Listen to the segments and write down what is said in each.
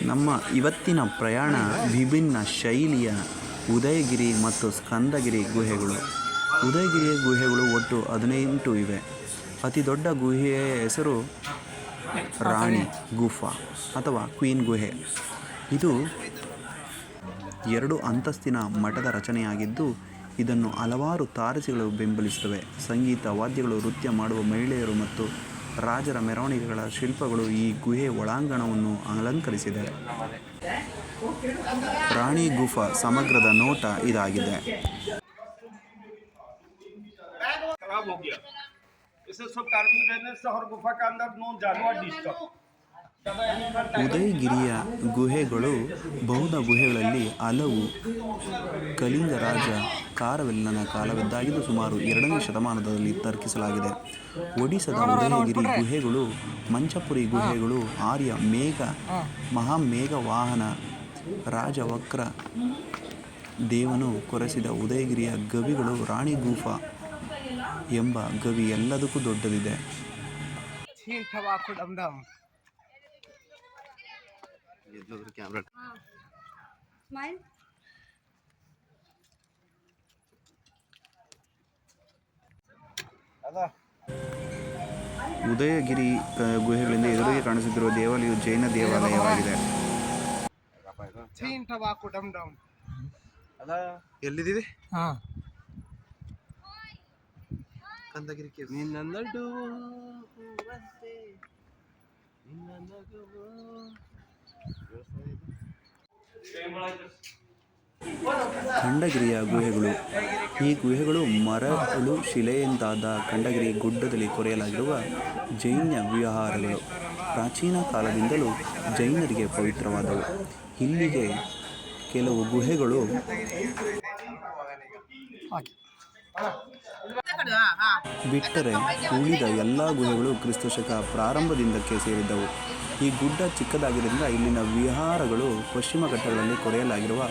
ನಮ್ಮ ಇವತ್ತಿನ ಪ್ರಯಾಣ ವಿಭಿನ್ನ ಶೈಲಿಯ ಉದಯಗಿರಿ ಮತ್ತು ಸ್ಕಂದಗಿರಿ ಗುಹೆಗಳು. ಉದಯಗಿರಿಯ ಗುಹೆಗಳು ಒಟ್ಟು 18 ಇವೆ. ಅತಿ ದೊಡ್ಡ ಗುಹೆಯ ಹೆಸರು ರಾಣಿ ಗುಫಾ ಅಥವಾ ಕ್ವೀನ್ ಗುಹೆ. ಇದು 2 ಅಂತಸ್ತಿನ ಮಠದ ರಚನೆಯಾಗಿದ್ದು, ಇದನ್ನು ಹಲವಾರು ತಾರಸಿಗಳು ಬೆಂಬಲಿಸುತ್ತವೆ. ಸಂಗೀತ ವಾದ್ಯಗಳು, ನೃತ್ಯ ಮಾಡುವ ಮಹಿಳೆಯರು ಮತ್ತು ರಾಜರ ಮೆರವಣಿಗೆಗಳ ಶಿಲ್ಪಗಳು ಈ ಗುಹೆ ಒಳಾಂಗಣವನ್ನು ಅಲಂಕರಿಸಿದೆ. ರಾಣಿ ಗುಫಾ ಸಮಗ್ರದ ನೋಟ ಇದಾಗಿದೆ. ಉದಯಗಿರಿಯ ಗುಹೆಗಳು ಬೌದ್ಧ ಗುಹೆಗಳಲ್ಲಿ ಹಲವು ಕಳಿಂಗ ರಾಜ ಕಾರವೆಲ್ಲನ ಕಾಲವಿದ್ದಾಗಿದ್ದು ಸುಮಾರು 2ನೇ ಶತಮಾನದಲ್ಲಿ ತರ್ಕಿಸಲಾಗಿದೆ. ಒಡಿಶಾದ ಉದಯಗಿರಿ ಗುಹೆಗಳು, ಮಂಚಪುರಿ ಗುಹೆಗಳು, ಆರ್ಯ ಮಹಾಮೇಘವಾಹನ ರಾಜವಕ್ರ ದೇವನು ಕೊರೆಸಿದ ಉದಯಗಿರಿಯ ಗವಿಗಳು. ರಾಣಿ ಗುಫಾ ಎಂಬ ಗವಿ ಎಲ್ಲದಕ್ಕೂ ದೊಡ್ಡದಿದೆ. ಉದಯಗಿರಿ ಗುಹೆಗಳಿಂದ ಎದುರಿಗೆ ಕಾಣಿಸುತ್ತಿರುವ ದೇವಾಲಯವು ಜೈನ ದೇವಾಲಯವಾಗಿದೆ. ಎಲ್ಲಿದೆ? ಖಂಡಗಿರಿಯ ಗುಹೆಗಳು. ಈ ಗುಹೆಗಳು ಮರಳು ಶಿಲೆಯಿಂದಾದ ಖಂಡಗಿರಿ ಗುಡ್ಡದಲ್ಲಿ ಕೊರೆಯಲಾಗಿರುವ ಜೈನ ವಿಹಾರಗಳು. ಪ್ರಾಚೀನ ಕಾಲದಿಂದಲೂ ಜೈನರಿಗೆ ಪವಿತ್ರವಾದವು. ಇಲ್ಲಿಗೆ ಕೆಲವು ಗುಹೆಗಳು ಬಿಟ್ಟರೆ ಉಳಿದ ಎಲ್ಲ ಗುಹೆಗಳು ಕ್ರಿಸ್ತಶಕ ಪ್ರಾರಂಭದಿಂದಕ್ಕೆ ಸೇರಿದ್ದವು. ಈ ಗುಡ್ಡ ಚಿಕ್ಕದಾಗಿದ್ದರಿಂದ ಇಲ್ಲಿನ ವಿಹಾರಗಳು ಪಶ್ಚಿಮ ಘಟ್ಟಗಳಲ್ಲಿ ಕೊರೆಯಲಾಗಿರುವ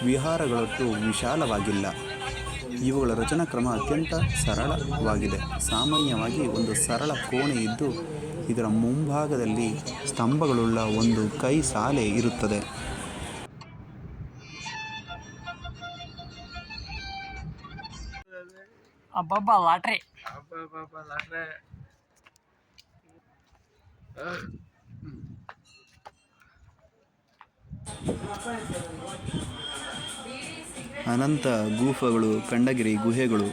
ವಿಹಾರಗಳಷ್ಟು ವಿಶಾಲವಾಗಿಲ್ಲ. ಇವುಗಳ ರಚನಾ ಕ್ರಮ ಅತ್ಯಂತ ಸರಳವಾಗಿದೆ. ಸಾಮಾನ್ಯವಾಗಿ ಒಂದು ಸರಳ ಕೋಣೆ ಇದ್ದು ಇದರ ಮುಂಭಾಗದಲ್ಲಿ ಸ್ತಂಭಗಳುಳ್ಳ ಒಂದು ಕೈ ಸಾಲೆ ಇರುತ್ತದೆ. ಅನಂತ ಗುಫೆಗಳು, ಖಂಡಗಿರಿ ಗುಹೆಗಳು.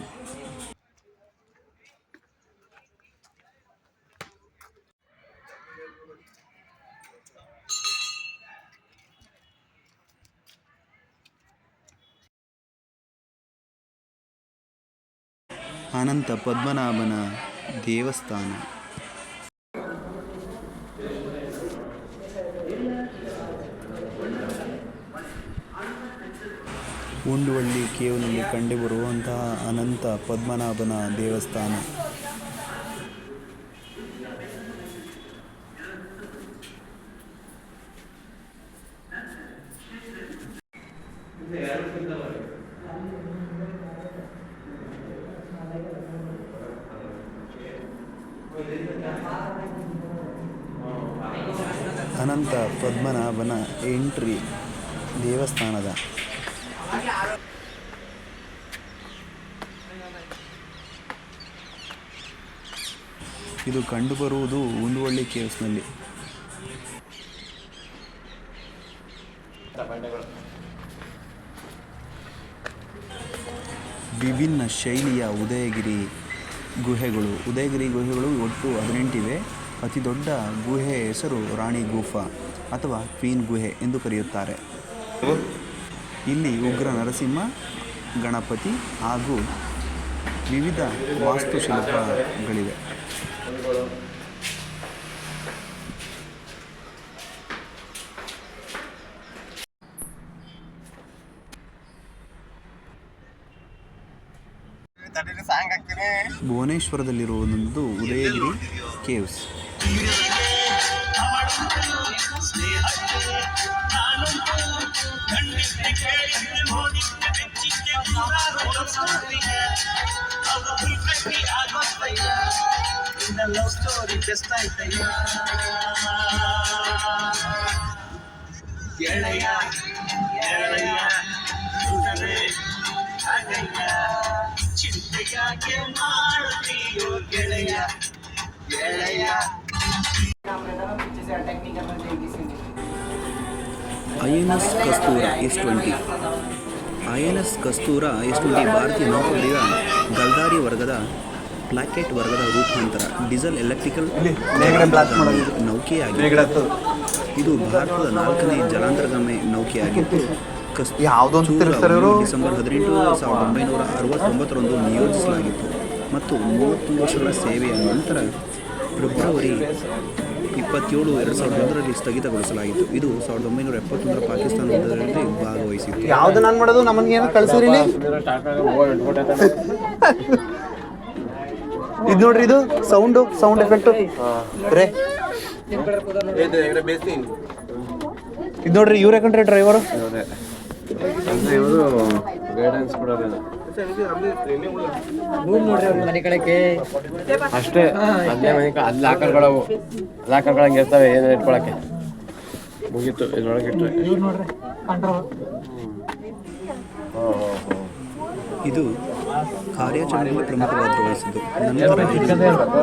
ಅನಂತ ಪದ್ಮನಾಭನ ದೇವಸ್ಥಾನ. ಉಂಡುವಳ್ಳಿ ಕೇವ್ನಲ್ಲಿ ಕಂಡುಬರುವಂತಹ ಅನಂತ ಪದ್ಮನಾಭನ ದೇವಸ್ಥಾನ. ಅನಂತ ಪದ್ಮನಾಭನ ಎಂಟ್ರಿ ದೇವಸ್ಥಾನದ ಇದು ಕಂಡುಬರುವುದು ಉಂಡುವಳ್ಳಿ ಕೇವ್ಸ್ನಲ್ಲಿ. ವಿಭಿನ್ನ ಶೈಲಿಯ ಉದಯಗಿರಿ ಗುಹೆಗಳು. ಉದಯಗಿರಿ ಗುಹೆಗಳು ಒಟ್ಟು 18 ಇವೆ. ಅತಿ ದೊಡ್ಡ ಗುಹೆಯ ಹೆಸರು ರಾಣಿ ಗುಫಾ ಅಥವಾ ಕ್ವೀನ್ ಗುಹೆ ಎಂದು ಕರೆಯುತ್ತಾರೆ. ಇಲ್ಲಿ ಉಗ್ರ ನರಸಿಂಹ, ಗಣಪತಿ ಹಾಗೂ ವಿವಿಧ ವಾಸ್ತುಶಿಲ್ಪಗಳಿವೆ. ಭುವನೇಶ್ವರದಲ್ಲಿರುವುದು Udayagiri caves. INS Kursura S-20. INS Kursura S-20 ಭಾರತೀಯ ನೌಕಾಪಡೆಯ ಗಲ್ದಾರಿ ವರ್ಗದ ಪ್ಲಾಕೆಟ್ ವರ್ಗದ ರೂಪಾಂತರ ಡೀಸೆಲ್ ಎಲೆಕ್ಟ್ರಿಕಲ್ ನೌಕೆಯಾಗಿತ್ತು. ಇದು ಭಾರತದ 4ನೇ ಜಲಾಂತರ್ಗಾಮಿ ನೌಕೆಯಾಗಿತ್ತು. ಡಿಸೆಂಬರ್ 18, 1969 ನಿಯೋಜಿಸಲಾಗಿತ್ತು ಮತ್ತು 31 ವರ್ಷಗಳ ಸೇವೆಯ ನಂತರ ಫೆಬ್ರವರಿ 27, 2001 ಸ್ಥಗಿತಗೊಳಿಸಲಾಗಿತ್ತು. ಇದು 1971 ಪಾಕಿಸ್ತಾನ ಯುದ್ಧದಲ್ಲಿ ಭಾಗವಹಿಸಿತ್ತು. ಯಾವ್ದು ನಾನು ಮಾಡೋದು ನಮಗೆ ಏನು ಕಳಿಸಿದ್ರಿ ಇದು ನೋಡ್ರಿ, ಇದು ಸೌಂಡ್ ಎಫೆಕ್ಟ್ ರೇ. ಇದು ನೋಡ್ರಿ, ಇವ್ರು ಯಾಕಂದ್ರೆ ಡ್ರೈವರು ಅಷ್ಟೇ. ಅಲ್ಲೇ ಮನೆ ಅಲ್ಲಿ ಲಾಕರ್ಗಳಂಗೆ ಇರ್ತವೆ, ಏನು ಇಟ್ಕೊಳಕ್ಕೆ ಮುಗೀತು. ಇದ್ರೊಳಗೆ ಇಟ್ಟು ಇದು ಕಾರ್ಯಾಚರಣೆಯಲ್ಲಿ ಪ್ರಮುಖ ಪಾತ್ರ ವಹಿಸಿದ್ದು. ನಂತರ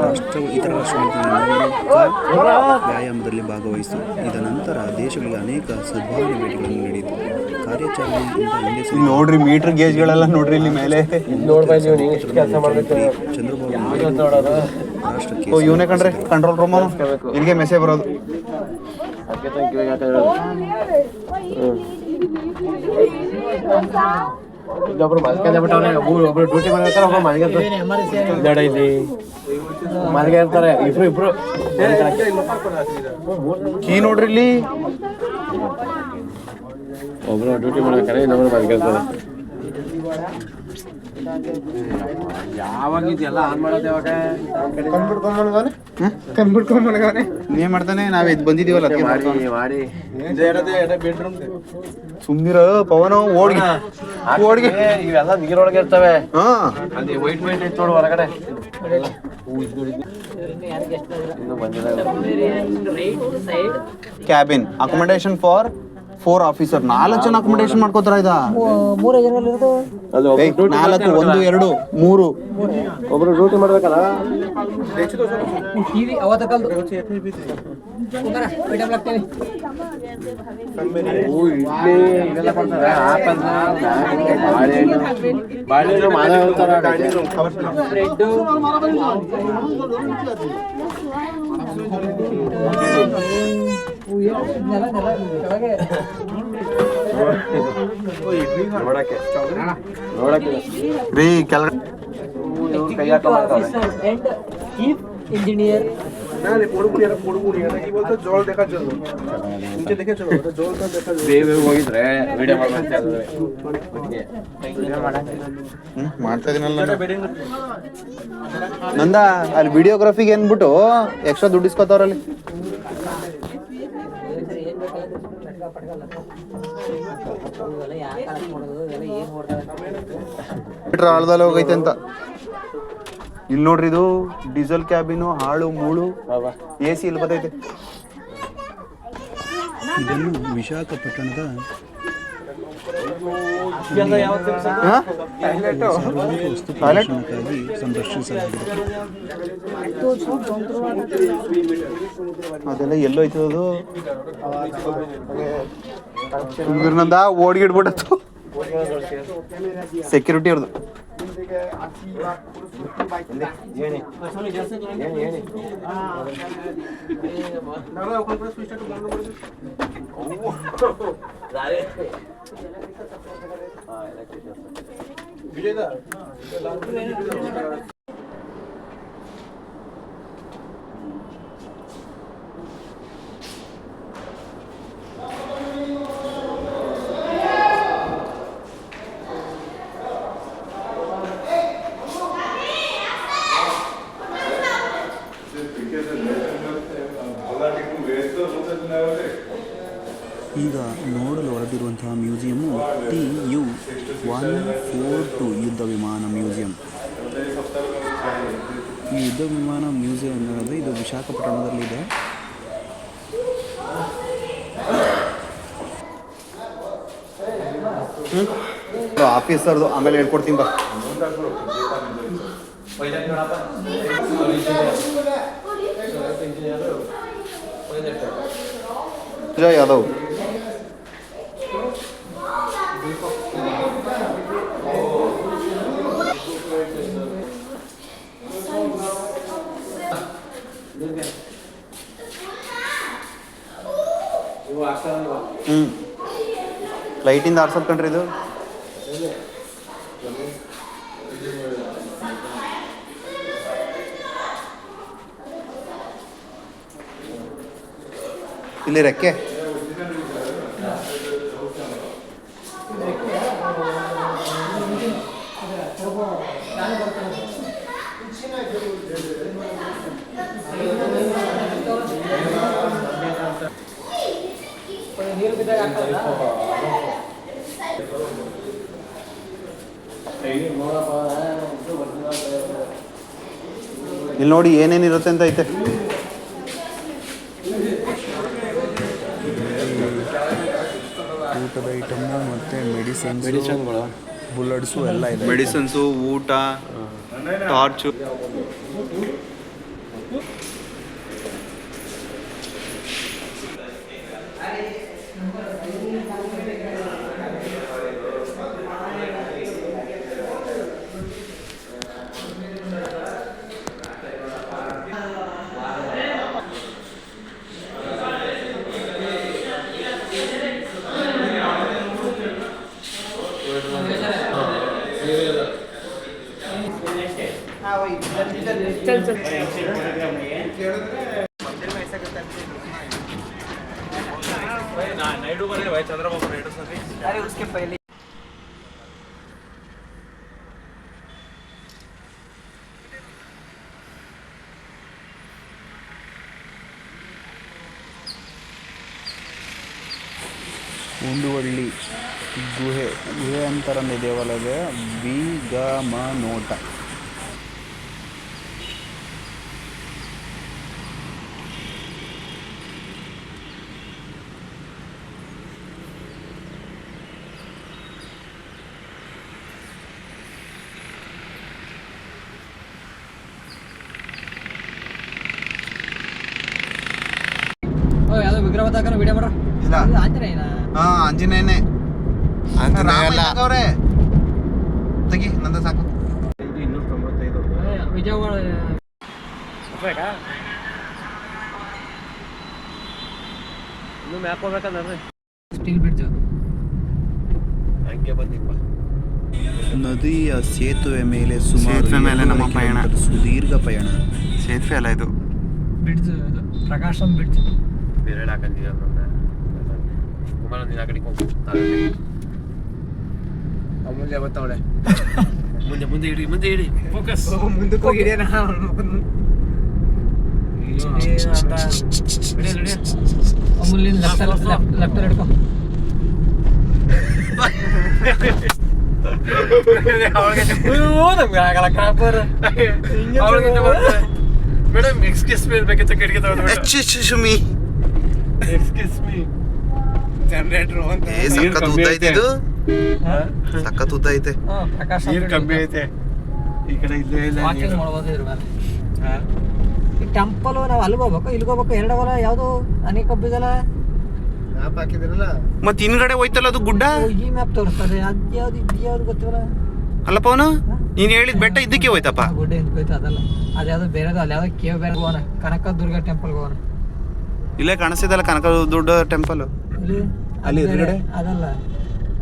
ರಾಷ್ಟ್ರವು ಇತರ ರಾಷ್ಟ್ರಗಳ ವ್ಯಾಯಾಮದಲ್ಲಿ ಭಾಗವಹಿಸಿತು. ಇದ ನಂತರ ದೇಶಗಳಿಗೆ ಅನೇಕ ಸದ್ಭಾವನೆ ಭೇಟಿಗಳನ್ನು ನಡೆಯಿತು. ಕಾರ್ಯಾಚರಣೆಯಿಂದ ಹಿಂದೆ ನೋಡ್ರಿ, ಮೀಟರ್ ಗೇಜ್ಗಳೆಲ್ಲ ನೋಡ್ರಿ ಇಲ್ಲಿ ಮೇಲೆ. ಚಂದ್ರಬಾಬು ರಾಷ್ಟ್ರಕ್ಕೆ ಇವನೇ ಕಂಡ್ರೆ ಕಂಟ್ರೋಲ್ ರೂಮ್ ಇಲ್ಲಿಗೆ ಮೆಸೇಜ್ ಬರೋದು. ಇಲ್ಲೊಬ್ರು ಮಲ್ಕೊಂಡ್ಬಿಟ್ಟವ್ರೆ, ಒಬ್ರು ಡ್ಯೂಟಿ ಮಾಡಿರ್ತಾರೆ, ಒಬ್ರು ಮಲ್ಕೊಂತಾರೆ. ಇಲ್ಲಿ ಮಲ್ಗೆ ಇರ್ತಾರೆ ಇಬ್ರು. ಕೀ ನೋಡ್ರಿ ಇಲ್ಲಿ, ಒಬ್ರು ಡ್ಯೂಟಿ ಮಾಡ್ಬೇಕಾರೆ ಇನ್ನೊಬ್ರು ಮಲ್ಕೊಂತಾರೆ. ಯಾವಾಗ ಇದೆಲ್ಲ ಆನ್ ಮಾಡೋದು? ಯಾವಾಗ ಕನ್ಬಿಡ್ಕೊಂಡ್ಬಣಗವನೆ ಏನ್ ಮಾಡ್ತಾನೆ? ನಾವ್ ಇದು ಬಂದಿದೀವಲ್ಲ ಮಾಡಿ ಸುಮ್ನಿರೋ ಪವನ. ಓಡ್ಗೆ ಇವೆಲ್ಲ ನೀರೊಳಗೆ ಇರ್ತವೆ. ಅಲ್ಲಿ ವೈಟ್ ಇತ್ತು ನೋಡು ಹೊರಗಡೆ. Cabin accommodation for 4 officer. 4 ಜನ ಅಕೊಮಡೇಷನ್ ಮಾಡ್ಕೋತಾರ. 4, 1, 2, 3 ಒಬ್ರು ಡ್ಯೂಟಿ ಮಾಡ್ಬೇಕಲ್ಲ. ಇವೆಲ್ಲ ಕೊಡ್ತಾರೆ. ಬಾಳೆಹಣ್ಣು ಮಾದ ರೀ ಕೆಳಗಡೆ इंजीनियर ಹೋಗಿದ್ರೆ ವಿಡಿಯೋ ಮಾಡ್ತಾ ಇದೀನಲ್ಲ ನಂದ. ಅಲ್ಲಿ ವಿಡಿಯೋಗ್ರಫಿಗೆ ಏನ್ಬಿಟ್ಟು ಎಕ್ಸ್ಟ್ರಾ ದುಡ್ಡು ಇಸ್ಕೊತಾವ್ರಲ್ಲಿ. ಮೀಟರ್ ಆಳದಲ್ಲಿ ಹೋಗೈತೆ ಅಂತ. ಇಲ್ಲಿ ನೋಡ್ರಿ, ಇದು ಡೀಸೆಲ್ ಕ್ಯಾಬಿನು, ಹಾಳು ಮೂಳು, AC ಇಲ್ಲಿ ಬರ್ತೈತೆ. ಇದನ್ನು ವಿಶಾಖಪಟ್ಟಣದ ವಸ್ತು ಪ್ರದರ್ಶನಕ್ಕಾಗಿ ಸಂರಕ್ಷಿಸಲಾಗಿದೆ. ಅದೆಲ್ಲ ಎಲ್ಲೋಯ್ತು ಅದು? ನಂದ ಓಡ್ಗಿಡ್ಬಿಟ್ಟು ಸೆಕ್ಯೂರಿಟಿ ಅವ್ರದ್ದು. ಈಗ ನೋಡಲು ಹೊರಟಿರುವಂತಹ ಮ್ಯೂಸಿಯಮ್ಮು TU-142 ಯುದ್ಧ ವಿಮಾನ ಮ್ಯೂಸಿಯಂ. ಈ ಯುದ್ಧ ವಿಮಾನ ಮ್ಯೂಸಿಯಂ ಅನ್ನೋದು ಇದು ವಿಶಾಖಪಟ್ಟಣದಲ್ಲಿದೆ. ಆಫೀಸರ್ದು ಆಮೇಲೆ ಹೇಳ್ಕೊಡ್ತೀನಿ ಬಾ. ಯಾದವ್ ಲೈಟಿಂದ ಆರ್ಸೋದ್ ಕಣ್ರಿ ಇದು. ಇಲ್ಲಿ ರೆಕ್ಕೆ ಇಲ್ಲಿ ನೋಡಿ ಏನೇನಿರುತ್ತೆ ಅಂತ ಐತೆ. ಊಟದ ಐಟಮು ಮತ್ತು ಮೆಡಿಸಿನ್ಗಳು, ಬುಲೆಟ್ಸು ಎಲ್ಲ ಇದೆ. ಮೆಡಿಸಿನ್ಸು, ಊಟ, ಟಾರ್ಚು. ಉಂಡುವಳ್ಳಿ ಗುಹೆ ಅಂತಾರನೇ ದೇವಾಲಯ ಬೀಗಮನೋಟ. ವಿಗ್ರಹ ವಿಡಿಯೋ ಮಾಡ್ರ ಇಲ್ಲ ಆಂಜನೇಯನ. ಹಾ ಆಂಜನೇಯನೇ. ಅವ್ರೆ ತೆಗಿ ನಂದ ಸಾಕು. 295 ವಿಜಯವಾಡ ಇನ್ನು ಮ್ಯಾಪ್ ಹೋಗ್ಬೇಕಂದ್ರೆ ಸ್ಟೀಲ್ ಬ್ರಿಡ್ಜ್ ಹಂಗೆ ಬಂದಿಪ್ಪ. ನದಿಯ ಸೇತುವೆ ಮೇಲೆ ಸುಮಾರು ಸೇತುವೆ ಮೇಲೆ ನಮ್ಮ ಪಯಣ. ಸುದೀರ್ಘ ಪಯಣ. ಸೇತುವೆ ಅಲ್ಲ ಇದು, ಬ್ರಿಡ್ಜ್. ಪ್ರಕಾಶಂ ಬ್ರಿಡ್ಜ್. ಬೇರೆ ಹಾಕಂತೀವಿ ನೀನು ಆ ಕಡೆಗೆ ಹೋಗು. ಅಮೂಲ್ಯ ಬತ್ತವಳೆ. ಮುಂದೆ ಇಡಿ ಫೋಕಸ್. ಮುಂದಕ್ಕೆ ಹೋಗಿ ಹಿಡಿಯೋಣ. ಅಮೂಲ್ಯ ಲೆಫ್ಟ್ ಹಿಡ್ಕೊ. ಮೇಡಮ್ ಎಕ್ಸ್ಕ್ಯೂಸ್ ಮೀ ಬೇಕಿತ್ತು ಕಿಟಕಿ ತಗೊಂಡು. ಎಕ್ಸ್ಕ್ಯೂಸ್ ಮೀ ಜನರೇಟರ್ ಸಖತ್ ಉದ್ದ ಐತೆ ಇದು, ಸಖತ್ ಉದ್ದ ಐತೆ. ನೀರು ಕಮ್ಮಿ ಐತೆ ಈ ಕಡೆ. ಇಲ್ಲೇ ಇಲ್ಲ ವಾಕಿಂಗ್ ಮಾಡ್ಬೋದು ಇದ್ರ ಮೇಲೆ. ಈ ಟೆಂಪಲ್ ನಾವು ಅಲ್ಲಿಗೆ ಹೋಗ್ಬೇಕು ಇಲ್ಲಿಗೆ ಹೋಗ್ಬೇಕು ಎರಡವಲ್ಲ ಯಾವುದು ಅನೇಕ ಕಬ್ಬಿದಲ್ಲ ಮ್ಯಾಪ್ ಹಾಕಿದಿರಲ್ಲ. ಮತ್ ಹಿಂದ್ಗಡೆ ಹೋಯ್ತಲ್ಲ ಅದು ಗುಡ್ಡ. ಈ ಮ್ಯಾಪ್ ತೋರಿಸ್ತದೆ. ಅದು ಯಾವ್ದು ಇದು ಯಾವ್ದು ಗೊತ್ತಿಲ್ಲ. ಅಲ್ಲಪ್ಪ ಅವನು ನೀನ್ ಹೇಳಿದ ಬೆಟ್ಟ ಇದಕ್ಕೆ ಹೋಯ್ತಪ್ಪ. ಗುಡ್ಡ ಹಿಂದೆ ಹೋಯ್ತು ಅದಲ್ಲ. ಅದ್ಯಾವ್ದು ಬೇರೆದು ಅಲ್ಲಿ ಯಾವ್ದು ಕೇವ್ ಬೇರೆ ಹೋಗೋಣ. ಕನಕದುರ್ಗ ಟೆಂಪಲ್ಗೆ ಹೋಗೋಣ. ಇಲ್ಲೇ ಕಾಣಿಸ್ತಿದಲ್ಲ ಕನಕ ದೊಡ್ಡ ಟೆಂಪಲ್. ಅಲ್ಲಿ ಎದುರುಗಡೆ ಅದಲ್ಲ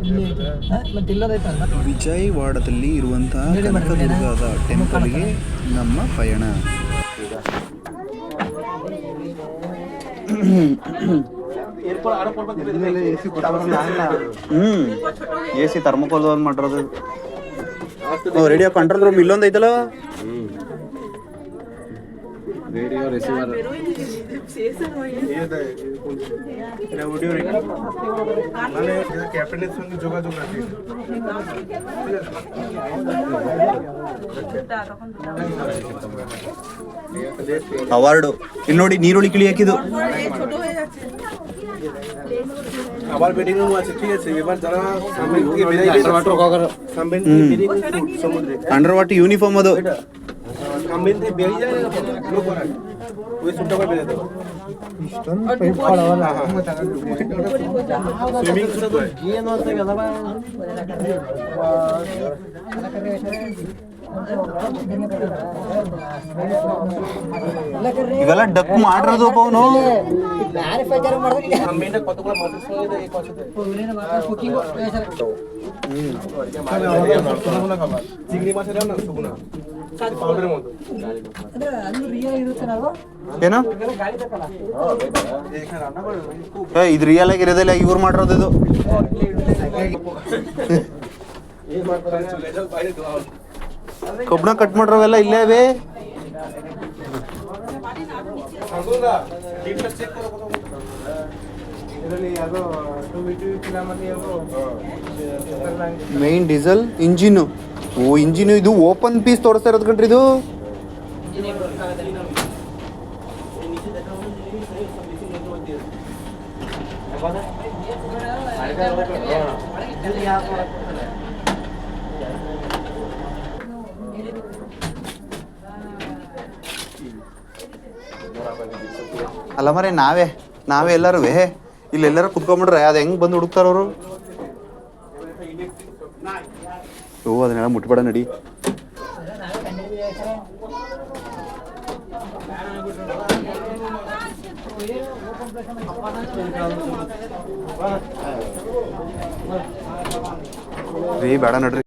ಇಲ್ಲಿ ಮತ್ತೆ ಇಲ್ಲದೈತಲ್ಲ. ವಿಜಯವಾಡದಲ್ಲಿ ಇರುವಂತಹ ಕನಕದುರ್ಗದ ಟೆಂಪಲ್ಗೆ ನಮ್ಮ ಪಯಣ. AC ಥರ್ಮೋಕೋಲ್ ಮಾಡಿರೋದು. ರೇಡಿಯೋ ಕಂಟ್ರೋಲ್ ರೂಮ್ ಇಲ್ಲೊಂದು ಐತಲ್ಲ. ರೇಡಿಯೋ ರಿಸೀವರ್ ಅವಾರ್ಡು ಇಲ್ಲಿ ನೋಡಿ, ನೀರುಳ್ಳಿ ಕಿಳಿ ಹಾಕಿದ್ದು. আবার বেডিং রুম আছে, ঠিক আছে। এবার যারা সামনে থেকে বেরিয়ে গেছে, সামনে থেকে বেরিয়ে গেছে সমুদ্রে, ಅಂಡರ್ ವಾಟರ್ ಯೂನಿಫಾರ್ಮ್ ಅದು. সামনে থেকে বেরিয়ে যায় না, লোক করা ওই সুটটা করে বেরিয়ে দেবো। সুইমিং সুট ಇವೆಲ್ಲ ಡಕ್ ಮಾಡಿರೋದು ಅವನು. সামনে কতগুলো মাছের সঙ্গে এই কথাতে চিংড়ি মাছের না শুকনা পাউডারের মতো। ಏನು ಇದು ರಿಯಲ್ ಆಗಿರೋದಿಲ್ಲ, ಇವ್ರು ಮಾಡಿರೋದು ಇದು. ಕಬ್ಬಣ ಕಟ್ ಮಾಡಿರೋವೆಲ್ಲ ಇಲ್ಲೇ ಇವೆ. Main diesel engine. ಓ ಇಂಜಿನ್ ಇದು ಓಪನ್ ಪೀಸ್ ತೋರಿಸ್ತಾ ಇರೋದು ಕಣ್ರಿ ಇದು. ಅಲ್ಲ ಮರೆ ನಾವೇ ಎಲ್ಲರೂ ಇಲ್ಲೆಲ್ಲರೂ ಕುತ್ಕೊಂಡ್ಬಿಟ್ರೆ ಅದು ಹೆಂಗ್ ಬಂದು ಹುಡುಕ್ತಾರ ಅವರು. ಓ ಅದನ್ನೆಲ್ಲ ಮುಟ್ಬೇಡ ನಡಿ. ರೀ ಬೇಡ ನಡ್ರಿ.